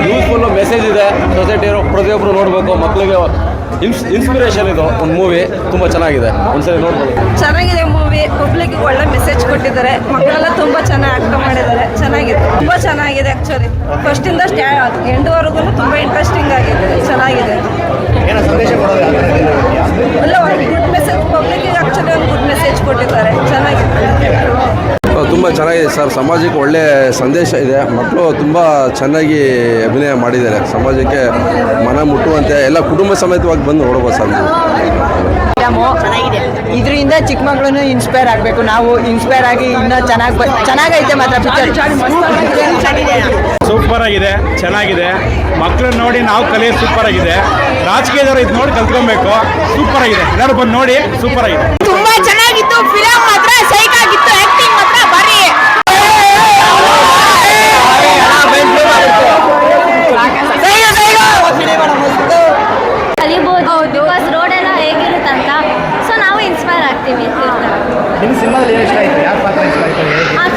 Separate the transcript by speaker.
Speaker 1: Useful message ಇದೆ. Society ಪ್ರತಿಯೊಬ್ಬರು ನೋಡಬೇಕು. ಮಕ್ಕಳಿಗೆ ಇನ್ಸ್ಪಿರೇಷನ್ ಇದು ಒಂದು ಮೂವಿ. ತುಂಬ ಚೆನ್ನಾಗಿದೆ, ಒಂದ್ಸರಿ ನೋಡ್ಬೋದು.
Speaker 2: ಚೆನ್ನಾಗಿದೆ ಮೂವಿ. ಪಬ್ಲಿಕ್ಗೆ ಒಳ್ಳೆ ಮೆಸೇಜ್ ಕೊಟ್ಟಿದ್ದಾರೆ. ಮಕ್ಕಳೆಲ್ಲ ತುಂಬ ಚೆನ್ನಾಗಿ ಆಕ್ಟ್ ಮಾಡಿದ್ದಾರೆ. ಚೆನ್ನಾಗಿದೆ, ತುಂಬ ಚೆನ್ನಾಗಿದೆ. ಆ್ಯಕ್ಚುಲಿ ಫಸ್ಟಿಂದ ಎಂಡ್ವರೆಗೂ ತುಂಬ ಇಂಟ್ರೆಸ್ಟಿಂಗ್ ಆಗಿದೆ. ಚೆನ್ನಾಗಿದೆ. ಎಲ್ಲ ಒಂದು ಗುಡ್ ಮೆಸೇಜ್ ಪಬ್ಲಿಕ್ಕಿಗೆ ಆ್ಯಕ್ಚುಲಿ ಒಂದು ಗುಡ್ ಮೆಸೇಜ್ ಕೊಟ್ಟಿದ್ದಾರೆ. ಚೆನ್ನಾಗಿದೆ.
Speaker 1: ತುಂಬ ಚೆನ್ನಾಗಿದೆ ಸರ್. ಸಮಾಜಕ್ಕೆ ಒಳ್ಳೆ ಸಂದೇಶ ಇದೆ. ಮಕ್ಕಳು ತುಂಬ ಚೆನ್ನಾಗಿ ಅಭಿನಯ ಮಾಡಿದ್ದಾರೆ. ಸಮಾಜಕ್ಕೆ ಮನ ಮುಟ್ಟುವಂತೆ ಎಲ್ಲ ಕುಟುಂಬ ಸಮೇತವಾಗಿ ಬಂದು ನೋಡ್ಬೋದು ಸರ್.
Speaker 3: ಚೆನ್ನಾಗಿದೆ. ಇದರಿಂದ ಚಿಕ್ಕ ಮಕ್ಕಳನ್ನು ಇನ್ಸ್ಪೈರ್ ಆಗಬೇಕು. ನಾವು ಇನ್ಸ್ಪೈರ್ ಆಗಿ ಇನ್ನೂ ಚೆನ್ನಾಗೈತೆ ಮಾತ್ರ ಪಿಕ್ಚರ್.
Speaker 4: ಸೂಪರ್ ಆಗಿದೆ, ಚೆನ್ನಾಗಿದೆ. ಮಕ್ಕಳನ್ನ ನೋಡಿ ನಾವು ಕಲಿಯೋದು ಸೂಪರ್ ಆಗಿದೆ. ರಾಜಕೀಯದವರು ಇದು ನೋಡಿ ಕಲ್ತ್ಕೊಬೇಕು. ಸೂಪರ್ ಆಗಿದೆ, ಎಲ್ಲರೂ ಬಂದು ನೋಡಿ. ಸೂಪರ್ ಆಗಿದೆ,
Speaker 2: ತುಂಬಾ ಚೆನ್ನಾಗಿತ್ತು. ಫಿಲಂ ಮಾತ್ರ ಸೈಕ್ ಆಗಿತ್ತು. ಆಕ್ಟಿಂಗ್ ಮಾತ್ರ ಬರೀ
Speaker 5: ಕಲಿಬೋದು. ಬಿಕಾಸ್ ರೋಡ್ ಎಲ್ಲ ಹೇಗಿರುತ್ತಂತ ಸೊ ನಾವು ಇನ್ಸ್ಪೈರ್ ಆಗ್ತೀವಿ.
Speaker 6: ನಿಮ್ಮ ಸಿನಿಮಾದಲ್ಲಿ ಏನು ಇಷ್ಟ ಆಯಿತು? ಯಾವ ಪಾತ್ರ ಇಷ್ಟ ಆಯಿತು?